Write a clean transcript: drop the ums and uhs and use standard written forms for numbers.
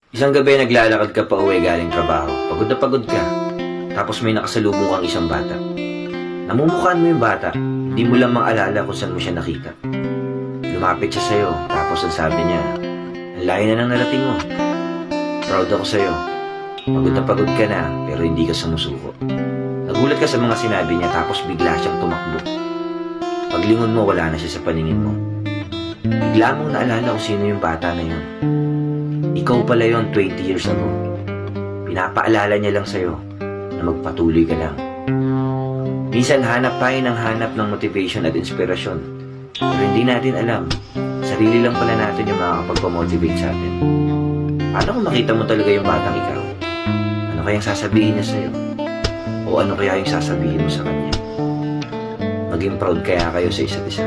Isang gabi naglalakad ka pa uwi galing trabaho. Pagod na pagod ka. Tapos may nakasalubong kang isang bata. Namumukhaan mo yung bata. Hindi mo lang maalala kung saan mo siya nakita. Lumapit siya sa'yo. Tapos ang sabi niya, ang layo na nang narating mo. Proud ako sa'yo. Pagod na pagod ka na, pero hindi ka sumusuko. Nagulat ka sa mga sinabi niya, tapos bigla siyang tumakbo. Paglingon mo, wala na siya sa paningin mo. Bigla mong naalala kung sino yung bata na yun. Ikaw pala yon 20 years ago. Pinapaalala niya lang sa'yo na magpatuloy ka lang. Minsan hanap tayo ng motivation at inspirasyon. Pero hindi natin alam, sarili lang pala natin yung makakapagpamotivate sa atin. Paano kung makita mo talaga yung batang ikaw? Ano kayang sasabihin niya sa'yo? O ano kaya yung sasabihin mo sa kanya? Maging proud kaya kayo sa isa't isa?